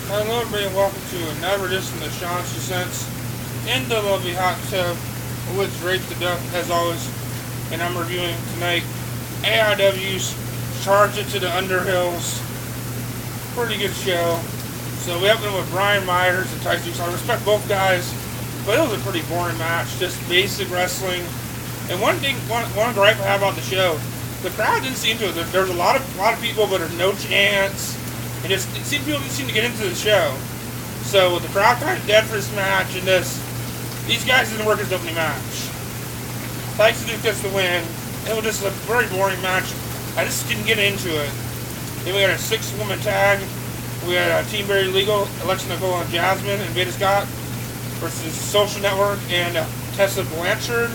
Hello everybody and welcome to another edition of the Sean's Two Cents in the lovely hot tub, which rapes to death as always. And I'm reviewing tonight AIW's Charge It to the Underhills. Pretty good show. So we have been with Brian Myers and Tyson. So I respect both guys, but it was a pretty boring match, just basic wrestling. And one gripe I have about the show, the crowd didn't seem to. There's a lot of people, but there's no chants. And it seemed people didn't seem to get into the show. So with the crowd kind of dead for this match, and these guys didn't work as opening match. Tyson just gets the win. It was just a very boring match. I just didn't get into it. Then we had a 6-woman tag. We had Team Very Legal, Alexia, Nicole, and Jasmin, and Veda versus Social Network and Tessa Blanchard.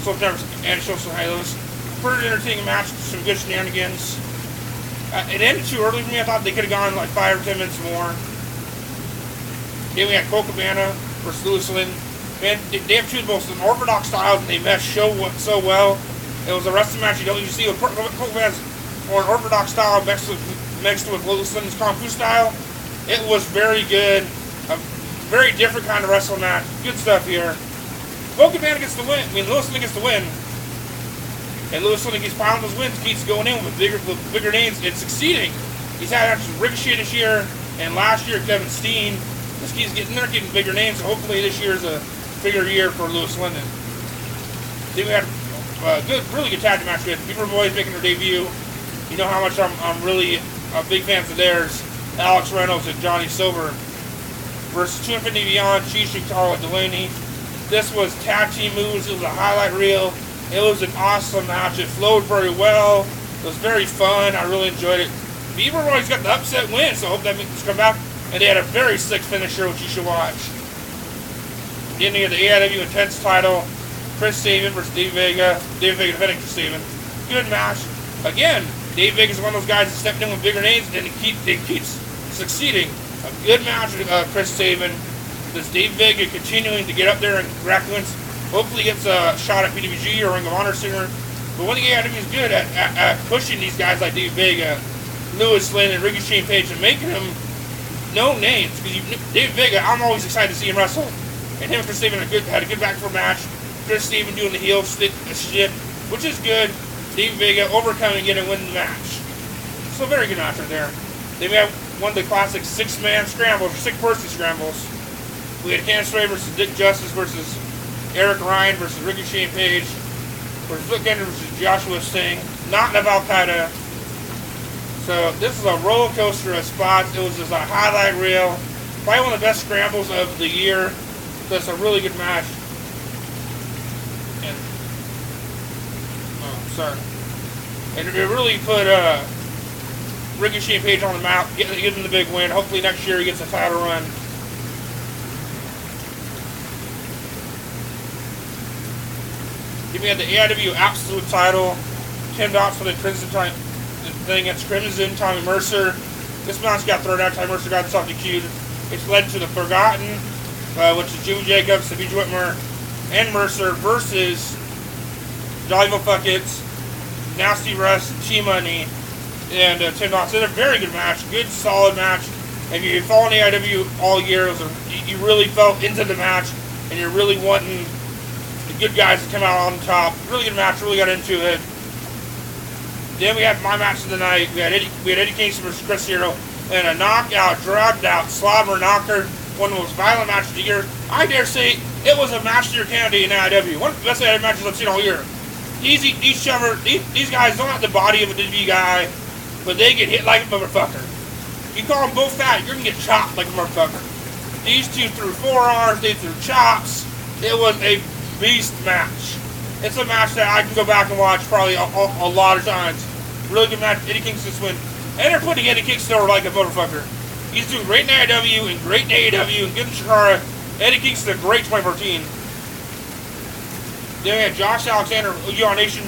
Social Network and Social Halos. Pretty entertaining match. Some good shenanigans. It ended too early for me. I thought they could have gone like 5 or 10 minutes more. Then we had Colt Cabana versus Lyndon. Man, they have two of the most unorthodox styles, and they mesh so well. It was a wrestling match you don't usually see with Colt Cabana's more orthodox style mixed with Lyndon's Kung Fu style. It was very good. A very different kind of wrestling match. Good stuff here. Colt Cabana gets the win. Lyndon gets the win. And Lyndon keeps piling those wins, keeps going in with bigger names and succeeding. He's had actually Rickey this year, and last year Kevin Steen. Just keeps getting bigger names, so hopefully this year is a bigger year for Lyndon. Then we had a really good tag match with Beaver Boys making their debut. You know how much I'm really a big fan of theirs. Alex Reynolds and Johnny Silver versus 250 Beyond, Cheech and Delaney. This was tag team moves. It was a highlight reel. It was an awesome match. It flowed very well. It was very fun. I really enjoyed it. Beaver Boys got the upset win, so I hope that makes us come back. And they had a very sick finisher, which you should watch. Then you had the AIW Intense title. Sabin versus Vega. Vega defending Sabin. Good match. Again, Vega is one of those guys that stepped in with bigger names, and it keeps succeeding. A good match with Sabin. This Vega continuing to get up there and rack wins. Hopefully gets a shot at PWG or Ring of Honor sooner. But one thing AIW is good at pushing these guys like Vega, Lyndon, and Rickey Page, and making them known names. Because Vega, I'm always excited to see him wrestle. And him and Chris Sabin had a good back-and-forth match. Chris Sabin doing the heel shit, which is good. Vega overcoming and getting winning the match. So very good match right there. Then we have one of the classic 6-man scrambles, 6-person scrambles. We had Candice versus Dick Justice versus Eric Ryan versus Rickey Page versus Flip Kendrick versus Joshua Singh. Not in Al-Qaeda. So this is a roller coaster of spots. It was just a highlight reel. Probably one of the best scrambles of the year. So it's a really good match. And And it really put Rickey Page on the map, getting him the big win. Hopefully next year he gets a title run. We had the AIW Absolute title. Donst for the Crimson thing against Crimson, Tommy Mercer. This match got thrown out. Tommy Mercer got himself DQ'd. It's led to the Forgotten, which is Jimmy Jacobs, Sabin Whitmer, and Mercer versus Jollyville Buckets, Nasty Russ, T-Money, and Tim Donst. It's a very good match. Good, solid match. If you're following AIW all year, you really felt into the match, and you're really wanting the good guys to come out on top. Really good match. Really got into it. Then we had my match of the night. We had Eddie Kingston versus Chris Hero, and a knockout, dragged out, slobber knocker. One of the most violent matches of the year. I dare say it was a match of your candidate in AIW. One of the best AIW matches I've seen all year. These guys don't have the body of a WWE guy, but they get hit like a motherfucker. You call them both fat, you're gonna get chopped like a motherfucker. These two threw forearms, they threw chops. It was a beast match. It's a match that I can go back and watch probably a lot of times. Really good match. Eddie Kingston's win. And they're putting Eddie Kingston over like a motherfucker. He's doing great in AIW and great in AEW and good in Shikara. Eddie Kingston, great 2014. Then we had Josh Alexander, Uhaa Nation.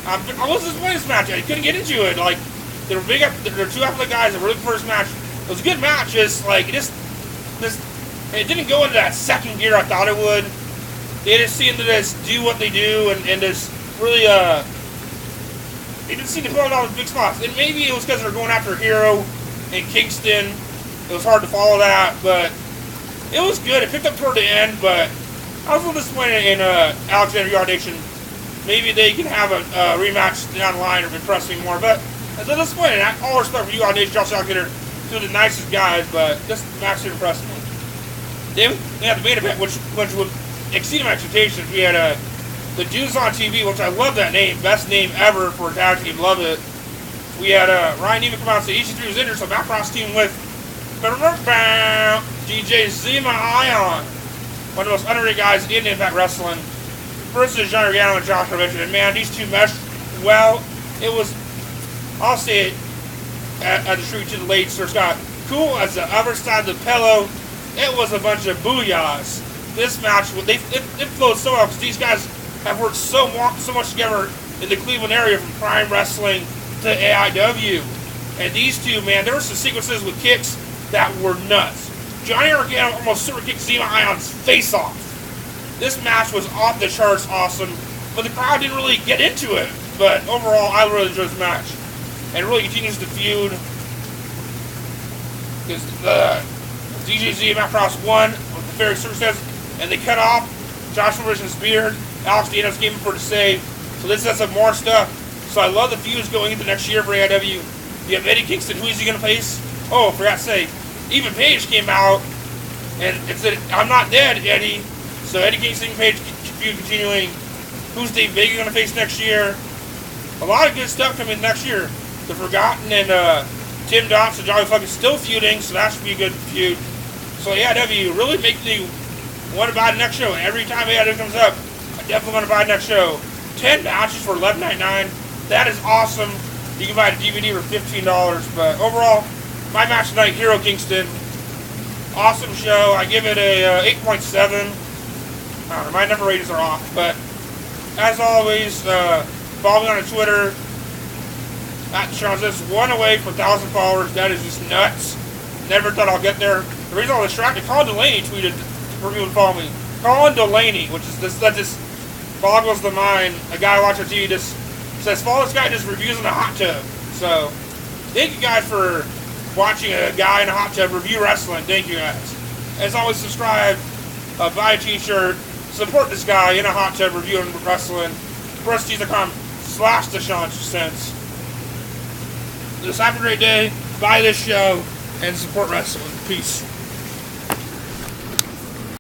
I wasn't disappointed in this match. I couldn't get into it. Like, there were two athletic guys that were the first match. It was a good match. It didn't go into that second gear I thought it would. They just seemed to just do what they do and just really they didn't seem to put on all the big spots. And maybe it was because they're going after Hero and Kingston It was hard to follow that, but it was good. It picked up toward the end, but I was a little disappointed in Alexander Yard Nation. Maybe they can have a rematch down the line or impress me more, but I was disappointed. All respect for Yard Nation, Josh Alexander, two of the nicest guys, but this match didn't impress me. Then we had the main event, which would exceed my expectations. We had the Dudes on TV, which I love that name. Best name ever for a tag team. Love it. We had Ryan Neiman come out and say EC3 was injured, so backcross team with DJ Zima Ion, one of the most underrated guys in Impact Wrestling, versus Johnny Gargano and Josh Richard. And man, these two meshed well. It was, I'll say it at the street to the late Sir Scott, cool as the other side of the pillow. It was a bunch of booyahs. This match, it flowed so well because these guys have worked so much together in the Cleveland area from Prime Wrestling to AIW. And these two, man, there were some sequences with kicks that were nuts. Johnny Gargano almost super kicked Zima Ion's face off. This match was off the charts awesome, but the crowd didn't really get into it. But overall, I really enjoyed this match. And it really continues the feud. Because the DJZ and Matt Cross won with the fair circumstances, and they cut off Joshua Richards' beard. Alex Daniels came in for the save. So this has some more stuff. So I love the feuds going into next year for AIW. You have Eddie Kingston. Who is he going to face? Oh, I forgot to say, even Page came out and it said, "I'm not dead, Eddie." So Eddie Kingston Page feud continuing. Who's Dave Vega going to face next year? A lot of good stuff coming next year. The Forgotten and Tim Donst and Jolly Fucking still feuding, so that should be a good feud. So AIW really makes me want to buy the next show. And every time AIW comes up, I definitely want to buy the next show. 10 matches for $11.99. That is awesome. You can buy the DVD for $15. But overall, my match tonight, Hero Kingston. Awesome show. I give it a 8.7. I don't know, my number ratings are off. But as always, follow me on Twitter. At Sean says, one away from 1,000 followers. That is just nuts. Never thought I'll get there. The reason I was distracted, Colin Delaney tweeted for people to follow me. Colin Delaney, which is that just boggles the mind. A guy watching TV just says, follow this guy just reviews in a hot tub. So, thank you guys for watching a guy in a hot tub review wrestling. Thank you guys. As always, subscribe, buy a t-shirt, support this guy in a hot tub reviewing wrestling. ProSteez.com/TheSean2Cents. Just have a great day, buy this show, and support wrestling. Peace.